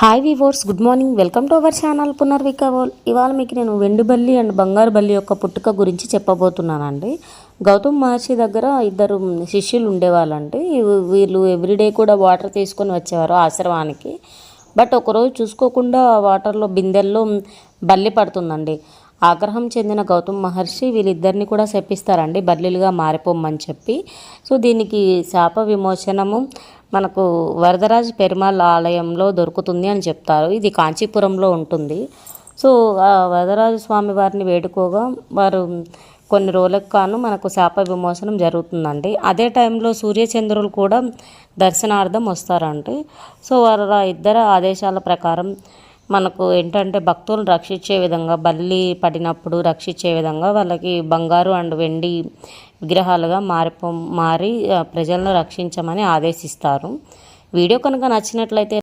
Hi weavers, good morning. Welcome to our channel Punarvika. ఇవాళ మీకు నేను వెండి బల్లి అండ్ బంగారు బల్లి యొక్క పుట్టుక గురించి చెప్పబోతున్నానండి. గౌతమ్ మహర్షి దగ్గర ఇద్దరు శిష్యులు ఉండేవాళ్ళండి. వీళ్ళు ఎవ్రీడే కూడా వాటర్ తీసుకొని వచ్చేవారు ఆశ్రమానికి. బట్ ఒకరోజు చూసుకోకుండా వాటర్లో బిందెల్లో బల్లి పడుతుందండి. ఆగ్రహం చెందిన గౌతమ్ మహర్షి వీళ్ళిద్దరిని కూడా శపిస్తారండి, బల్లిలుగా మారిపోమని చెప్పి. సో దీనికి శాప విమోచనము మనకు వరదరాజ పెరుమాళ్ ఆలయంలో దొరుకుతుంది అని చెప్తారు. ఇది కాంచీపురంలో ఉంటుంది. సో వరదరాజ స్వామి వారిని వేడుకోగా వారు కొన్ని రోజులకు కాను మనకు శాప విమోచనం జరుగుతుందండి. అదే టైంలో సూర్యచంద్రులు కూడా దర్శనార్థం వస్తారండి. సో వారు ఇద్దరు ఆదేశాల ప్రకారం మనకు ఏంటంటే భక్తులను రక్షించే విధంగా, బల్లి పడినప్పుడు రక్షించే విధంగా వాళ్ళకి బంగారు అండ్ వెండి విగ్రహాలుగా మారి ప్రజలను రక్షించమని ఆదేశిస్తారు. వీడియో కనుక నచ్చినట్లయితే